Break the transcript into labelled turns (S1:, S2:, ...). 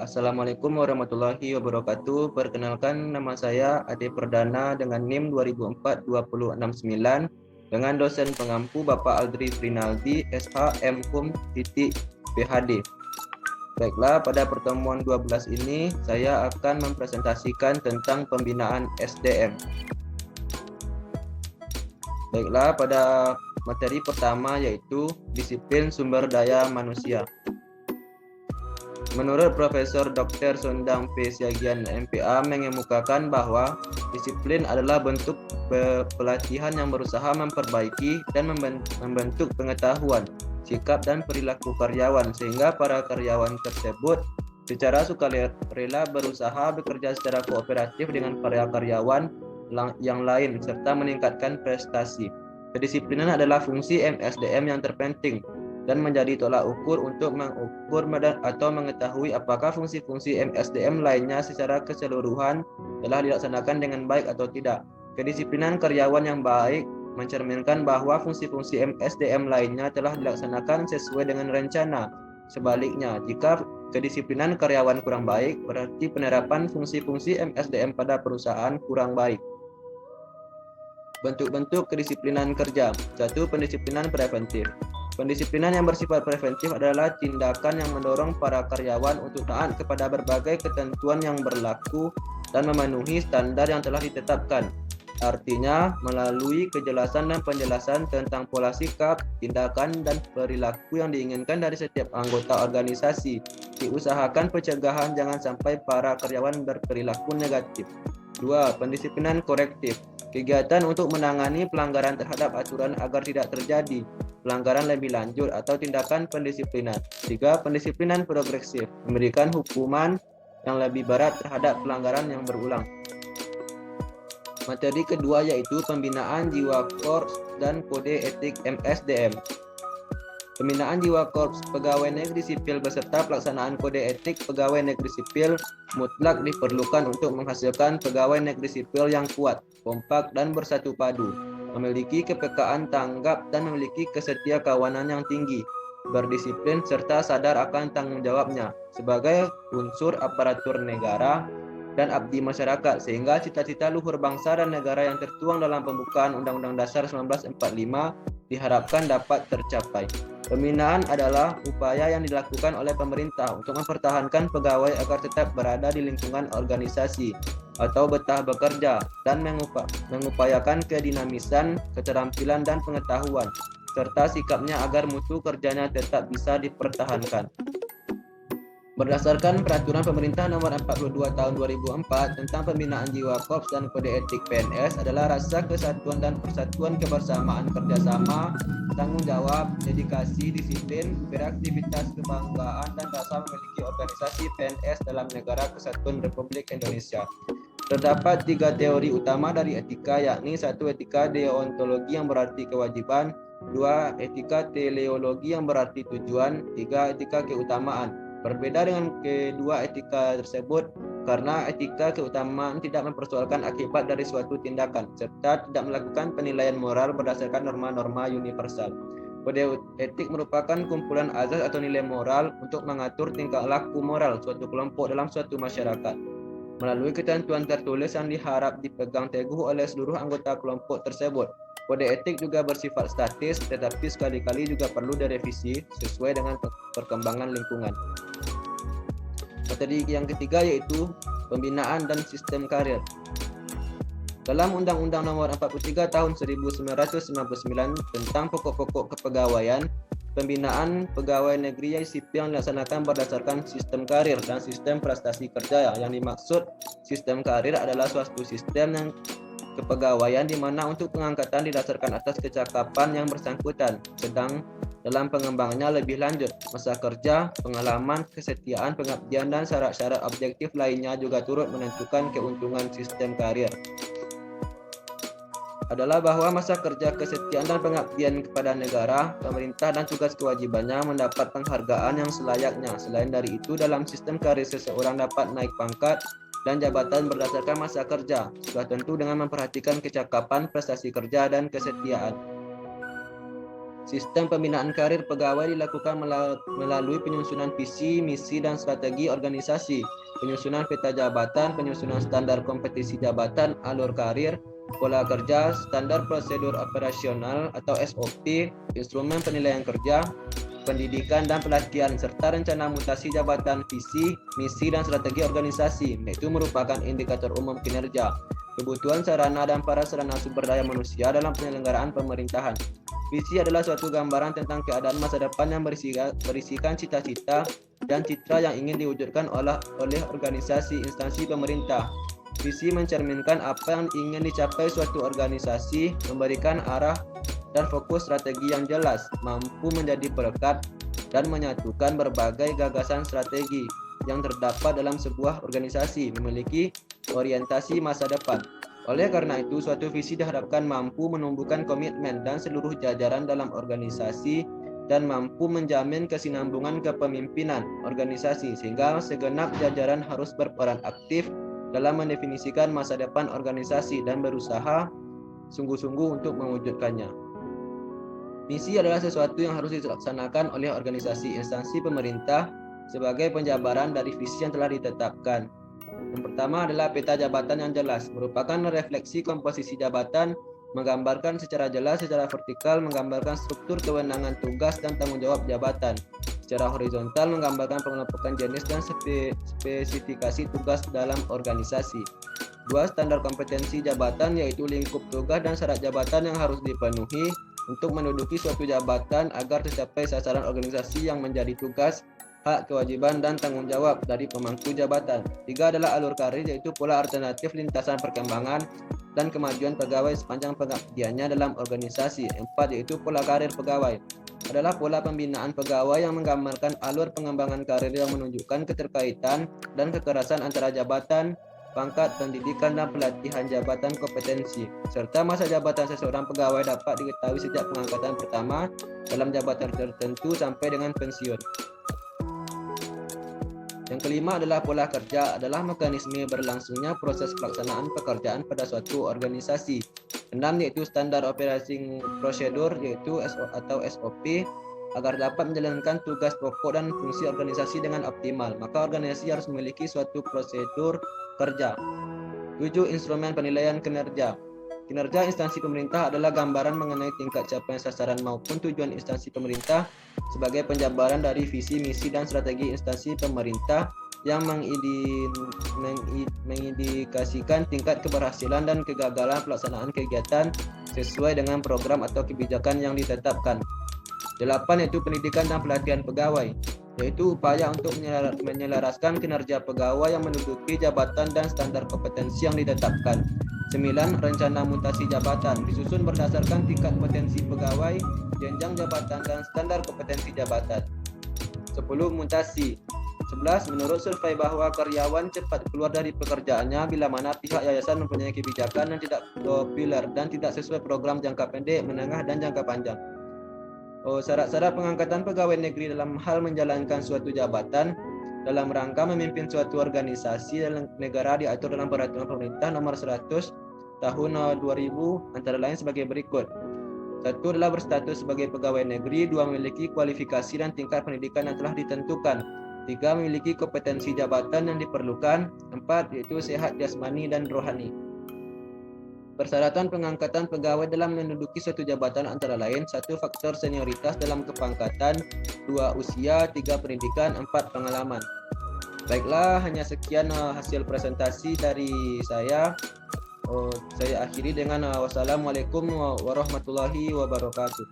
S1: Assalamualaikum warahmatullahi wabarakatuh. Perkenalkan, nama saya Ade Perdana dengan NIM 2004-2069 dengan dosen pengampu Bapak Aldri Frinaldi, SH MKum PhD. Baiklah, pada pertemuan 12 ini saya akan mempresentasikan tentang pembinaan SDM. Baiklah, pada materi pertama yaitu disiplin sumber daya manusia. Menurut Profesor Dr. Sondang P. Siagian MPA mengemukakan bahwa disiplin adalah bentuk pelatihan yang berusaha memperbaiki dan membentuk pengetahuan, sikap dan perilaku karyawan sehingga para karyawan tersebut secara sukarela berusaha bekerja secara kooperatif dengan para karyawan yang lain serta meningkatkan prestasi. Kedisiplinan adalah fungsi MSDM yang terpenting dan menjadi tolak ukur untuk mengukur atau mengetahui apakah fungsi-fungsi MSDM lainnya secara keseluruhan telah dilaksanakan dengan baik atau tidak. Kedisiplinan karyawan yang baik mencerminkan bahwa fungsi-fungsi MSDM lainnya telah dilaksanakan sesuai dengan rencana. Sebaliknya, jika kedisiplinan karyawan kurang baik, berarti penerapan fungsi-fungsi MSDM pada perusahaan kurang baik. Bentuk-bentuk kedisiplinan kerja. 1. Pendisiplinan preventif. Pendisiplinan yang bersifat preventif adalah tindakan yang mendorong para karyawan untuk taat kepada berbagai ketentuan yang berlaku dan memenuhi standar yang telah ditetapkan. Artinya, melalui kejelasan dan penjelasan tentang pola sikap, tindakan, dan perilaku yang diinginkan dari setiap anggota organisasi, diusahakan pencegahan jangan sampai para karyawan berperilaku negatif. 2. Pendisiplinan korektif. Kegiatan untuk menangani pelanggaran terhadap aturan agar tidak terjadi pelanggaran lebih lanjut atau tindakan pendisiplinan. 3. Pendisiplinan progresif. Memberikan hukuman yang lebih berat terhadap pelanggaran yang berulang. Materi kedua yaitu pembinaan jiwa korps dan kode etik MSDM. Pembinaan jiwa korps pegawai negeri sipil beserta pelaksanaan kode etik pegawai negeri sipil mutlak diperlukan untuk menghasilkan pegawai negeri sipil yang kuat, kompak, dan bersatu padu, memiliki kepekaan tanggap dan memiliki kesetia kawanan yang tinggi, berdisiplin serta sadar akan tanggung jawabnya sebagai unsur aparatur negara dan abdi masyarakat sehingga cita-cita luhur bangsa dan negara yang tertuang dalam pembukaan Undang-Undang Dasar 1945 diharapkan dapat tercapai. Pembinaan adalah upaya yang dilakukan oleh pemerintah untuk mempertahankan pegawai agar tetap berada di lingkungan organisasi atau betah bekerja dan mengupayakan kedinamisan, keterampilan dan pengetahuan serta sikapnya agar mutu kerjanya tetap bisa dipertahankan. Berdasarkan Peraturan Pemerintah Nomor 42 Tahun 2004 tentang Pembinaan Jiwa Korps dan Kode Etik PNS adalah rasa kesatuan dan persatuan kebersamaan kerjasama, tanggung jawab, dedikasi, disiplin, beraktivitas kebanggaan, dan rasa memiliki organisasi PNS dalam Negara Kesatuan Republik Indonesia. Terdapat 3 teori utama dari etika, yakni 1. Etika deontologi yang berarti kewajiban, 2. Etika teleologi yang berarti tujuan, 3. Etika keutamaan. Berbeda dengan kedua etika tersebut karena etika keutamaan tidak mempersoalkan akibat dari suatu tindakan serta tidak melakukan penilaian moral berdasarkan norma-norma universal. Kode etik merupakan kumpulan azas atau nilai moral untuk mengatur tingkah laku moral suatu kelompok dalam suatu masyarakat. Melalui ketentuan tertulis yang diharap dipegang teguh oleh seluruh anggota kelompok tersebut. Kode etik juga bersifat statis, tetapi sekali-kali juga perlu direvisi sesuai dengan perkembangan lingkungan. Materi yang ketiga yaitu pembinaan dan sistem karir. Dalam Undang-Undang Nomor 43 Tahun 1999 tentang pokok-pokok kepegawaian, pembinaan pegawai negeri sipil yang dilaksanakan berdasarkan sistem karir dan sistem prestasi kerja. Yang dimaksud sistem karir adalah suatu sistem yang kepegawaian di mana untuk pengangkatan didasarkan atas kecakapan yang bersangkutan, sedang dalam pengembangannya lebih lanjut, masa kerja, pengalaman, kesetiaan, pengabdian, dan syarat-syarat objektif lainnya juga turut menentukan keuntungan sistem karir. Adalah bahwa masa kerja, kesetiaan, dan pengabdian kepada negara, pemerintah, dan tugas kewajibannya mendapat penghargaan yang selayaknya. Selain dari itu, dalam sistem karir seseorang dapat naik pangkat dan jabatan berdasarkan masa kerja, sudah tentu dengan memperhatikan kecakapan, prestasi kerja, dan kesetiaan. Sistem pembinaan karir pegawai dilakukan melalui penyusunan visi, misi, dan strategi organisasi, penyusunan peta jabatan, penyusunan standar kompetisi jabatan, alur karir, pola kerja, standar prosedur operasional atau SOP, instrumen penilaian kerja, pendidikan dan pelatihan, serta rencana mutasi jabatan, visi, misi, dan strategi organisasi. Itu merupakan indikator umum kinerja, kebutuhan sarana dan prasarana sumber daya manusia dalam penyelenggaraan pemerintahan. Visi adalah suatu gambaran tentang keadaan masa depan yang berisikan cita-cita dan citra yang ingin diwujudkan oleh organisasi instansi pemerintah. Visi mencerminkan apa yang ingin dicapai suatu organisasi, memberikan arah dan fokus strategi yang jelas, mampu menjadi perekat dan menyatukan berbagai gagasan strategi yang terdapat dalam sebuah organisasi, memiliki orientasi masa depan. Oleh karena itu, suatu visi diharapkan mampu menumbuhkan komitmen dan seluruh jajaran dalam organisasi dan mampu menjamin kesinambungan kepemimpinan organisasi, sehingga segenap jajaran harus berperan aktif dalam mendefinisikan masa depan organisasi dan berusaha sungguh-sungguh untuk mewujudkannya. Misi adalah sesuatu yang harus dilaksanakan oleh organisasi instansi pemerintah sebagai penjabaran dari visi yang telah ditetapkan. Yang pertama adalah peta jabatan yang jelas, merupakan refleksi komposisi jabatan, menggambarkan secara jelas, secara vertikal, menggambarkan struktur kewenangan, tugas, dan tanggung jawab jabatan. Secara horizontal, menggambarkan pengelompokan jenis dan spesifikasi tugas dalam organisasi. 2. Standar kompetensi jabatan, yaitu lingkup tugas dan syarat jabatan yang harus dipenuhi untuk menduduki suatu jabatan agar tercapai sasaran organisasi yang menjadi tugas, hak, kewajiban, dan tanggung jawab dari pemangku jabatan. 3 adalah alur karir, yaitu pola alternatif lintasan perkembangan dan kemajuan pegawai sepanjang pengabdiannya dalam organisasi. 4 yaitu pola karir pegawai, adalah pola pembinaan pegawai yang menggambarkan alur pengembangan karir yang menunjukkan keterkaitan dan kekerasan antara jabatan, pangkat, pendidikan, dan pelatihan jabatan kompetensi, serta masa jabatan seseorang pegawai dapat diketahui sejak pengangkatan pertama dalam jabatan tertentu sampai dengan pensiun. Yang kelima adalah pola kerja, adalah mekanisme berlangsungnya proses pelaksanaan pekerjaan pada suatu organisasi. 6 yaitu standar operating procedure, yaitu SOP, agar dapat menjalankan tugas pokok dan fungsi organisasi dengan optimal, maka organisasi harus memiliki suatu prosedur kerja. 7 instrumen penilaian kinerja. Kinerja instansi pemerintah adalah gambaran mengenai tingkat capaian sasaran maupun tujuan instansi pemerintah sebagai penjabaran dari visi, misi, dan strategi instansi pemerintah yang mengindikasikan tingkat keberhasilan dan kegagalan pelaksanaan kegiatan sesuai dengan program atau kebijakan yang ditetapkan. 8 yaitu pendidikan dan pelatihan pegawai, yaitu upaya untuk menyelaraskan kinerja pegawai yang menduduki jabatan dan standar kompetensi yang ditetapkan. 9 rencana mutasi jabatan, disusun berdasarkan tingkat potensi pegawai, jenjang jabatan, dan standar kompetensi jabatan. 10 mutasi. 11 menurut survei bahwa karyawan cepat keluar dari pekerjaannya bila mana pihak yayasan mempunyai kebijakan yang tidak populer dan tidak sesuai program jangka pendek, menengah, dan jangka panjang. Syarat-syarat pengangkatan pegawai negeri dalam hal menjalankan suatu jabatan dalam rangka memimpin suatu organisasi dalam negara diatur dalam Peraturan Pemerintah Nomor 100 Tahun 2000 antara lain sebagai berikut. 1 adalah berstatus sebagai pegawai negeri. 2 memiliki kualifikasi dan tingkat pendidikan yang telah ditentukan. 3 memiliki kompetensi jabatan yang diperlukan. 4 yaitu sehat jasmani dan rohani. Persyaratan pengangkatan pegawai dalam menduduki suatu jabatan antara lain: 1 faktor senioritas dalam kepangkatan, 2 usia, 3 pendidikan, 4 pengalaman. Baiklah, hanya sekian hasil presentasi dari saya. Saya akhiri dengan wassalamualaikum warahmatullahi wabarakatuh.